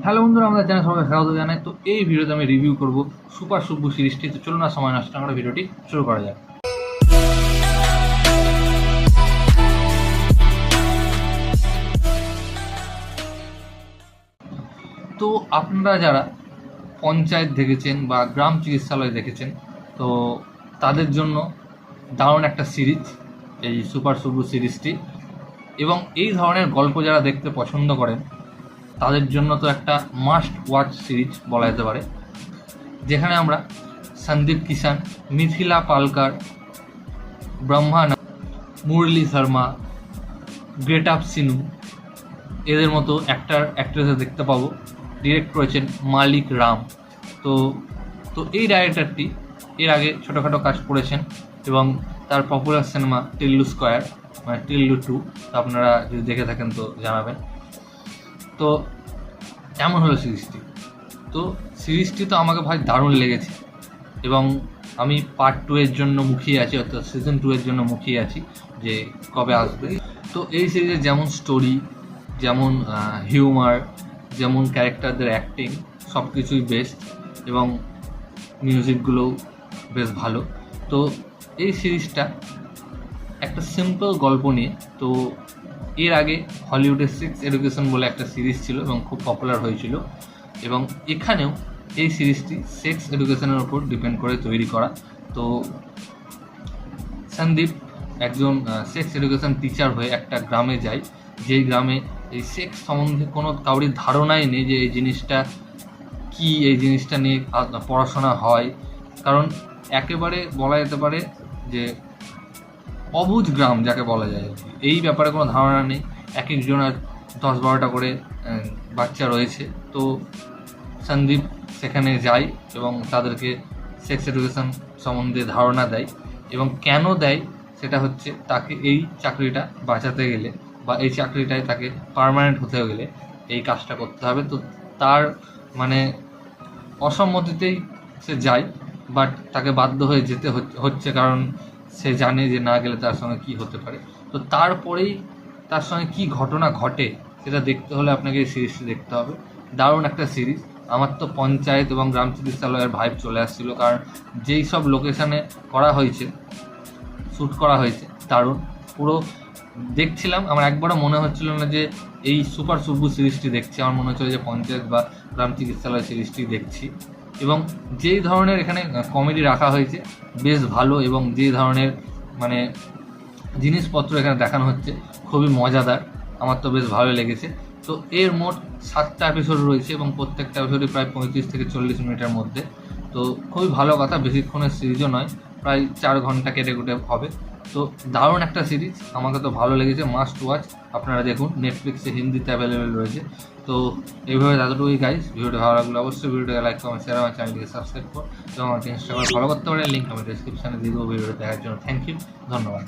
Hello বন্ধুরা, আমাদের channel সবাই স্বাগত জানাই। তো এই ভিডিওতে আমি রিভিউ করব সুপার সুব্বু সিরিজটি। তো চলুন না সময় নষ্ট করে ভিডিওটি শুরু করা যাক। তো আপনারা যারা পঞ্চায়েত দেখেছেন বা গ্রাম চিকিৎসালয় দেখেছেন, তো তাদের জন্য দারুণ একটা সিরিজ এই সুপার সুব্বু সিরিজটি। এবং এই ধরনের গল্প যারা দেখতে পছন্দ করেন তাদের জন্য তো একটা মাস্ট ওয়াচ সিরিজ বলা যেতে পারে, যেখানে আমরা সন্দীপ কিষান, মিথিলা পালকার, ব্রহ্মানন্দ, মুরলী শর্মা, গ্রেটাপ সিনু এদের মতো অ্যাক্ট্রেসে দেখতে পাবো। ডিরেক্ট করেছেন মালিক রাম। তো তো এই ডাইরেক্টরটি এর আগে ছোটোখাটো কাজ করেছেন এবং তার পপুলার সিনেমা টিল্লু স্কোয়ার মানে টিল্লু 2, আপনারা যদি দেখে থাকেন তো জানাবেন। তো কেমন হলো সিরিজটি? তো সিরিজটি তো আমাকে ভাই দারুণ লেগেছে এবং আমি পার্ট 2 এর জন্য মুখিয়ে আছি, অর্থাৎ সিজন 2 এর জন্য মুখিয়ে আছি যে কবে আসবে। তো এই সিরিজের যেমন স্টোরি, যেমন হিউমার, যেমন ক্যারেক্টারদের অ্যাক্টিং, সব কিছুই বেস্ট এবং মিউজিকগুলোও বেশ ভালো। তো এই সিরিজটা একটা সিম্পল গল্প নিয়ে। তো এর আগে হলিউডের সেক্স এডুকেশন বলে একটা সিরিজ ছিল এবং খুব পপুলার হয়েছিল, এবং এখানেও এই সিরিজটি সেক্স এডুকেশনের ওপর ডিপেন্ড করে তৈরি করা। তো সন্দীপ একজন সেক্স এডুকেশন টিচার হয়ে একটা গ্রামে যায়, যেই গ্রামে এই সেক্স সম্বন্ধে কোনো কাউরির ধারণাই নেই যে এই জিনিসটা কি, এই জিনিসটা নিয়ে পড়াশোনা হয়। কারণ একেবারে বলা যেতে পারে যে অবুঝ গ্রাম যাকে বলা যায়, এই ব্যাপারে কোনো ধারণা নেই। এক একজনের 10-12টা করে বাচ্চা রয়েছে। তো সন্দীপ সেখানে যায় এবং তাদেরকে সেক্স এডুকেশন সম্বন্ধে ধারণা দেয়, এবং কেন দেয় সেটা হচ্ছে তাকে এই চাকরিটা বাঁচাতে গেলে বা এই চাকরিটায় তাকে পার্মানেন্ট হতে গেলে এই কাজটা করতে হবে। তো তার মানে অসম্মতিতেই সে যায়, বাট তাকে বাধ্য হয়ে যেতে হচ্ছে, কারণ সে জানে যে না গেলে তার সঙ্গে কী হতে পারে। তো তারপরেই তার সঙ্গে কী ঘটনা ঘটে সেটা দেখতে হলে আপনাকে এই সিরিজটি দেখতে হবে। দারুণ একটা সিরিজ। আমার তো পঞ্চায়েত এবং গ্রাম চিকিৎসালয়ের ভাইব চলে আসছিলো, কারণ যেই সব লোকেশানে করা হয়েছে, শ্যুট করা হয়েছে, দারুণ। পুরো দেখছিলাম, আমার একবারও মনে হচ্ছিল না যে এই সুপার সুব্বু সিরিজটি দেখছি, আমার মনে হচ্ছিল যে পঞ্চায়েত বা গ্রাম চিকিৎসালয় সিরিজটি দেখছি। এবং যেই ধরনের এখানে কমেডি রাখা হয়েছে বেশ ভালো, এবং যে ধরনের মানে জিনিসপত্র এখানে দেখানো হচ্ছে খুবই মজাদার, আমার তো বেশ ভালো লেগেছে। তো এর মোট 7টা এপিসোড রয়েছে এবং প্রত্যেকটা এপিসোডই প্রায় 35 থেকে 40 মিনিটের মধ্যে। তো খুবই ভালো কথা, বেশিক্ষণের সিরিজও নয়, প্রায় 4 ঘন্টা কেটে কুটে হবে। তো দারুণ একটা সিরিজ, আমাকে তো ভালো লেগেছে, মাস্ট ওয়াচ। আপনারা দেখুন, নেটফ্লিক্সে হিন্দিতে অ্যাভেলেবেল রয়েছে। তো এইভাবে এতটুকুই গাইস। ভিডিওটি ভালো লাগলে অবশ্যই ভিডিওটাকে লাইক, কমেন্ট, শেয়ার, আমার চ্যানেলটিকে সাবস্ক্রাইব করুন এবং আমাকে ইনস্টাগ্রামে ফলো করতে পারেন, লিঙ্ক আমি ডিসক্রিপশানে দিয়ে দেবো। ভিডিওটা দেখার জন্য থ্যাংক ইউ, ধন্যবাদ।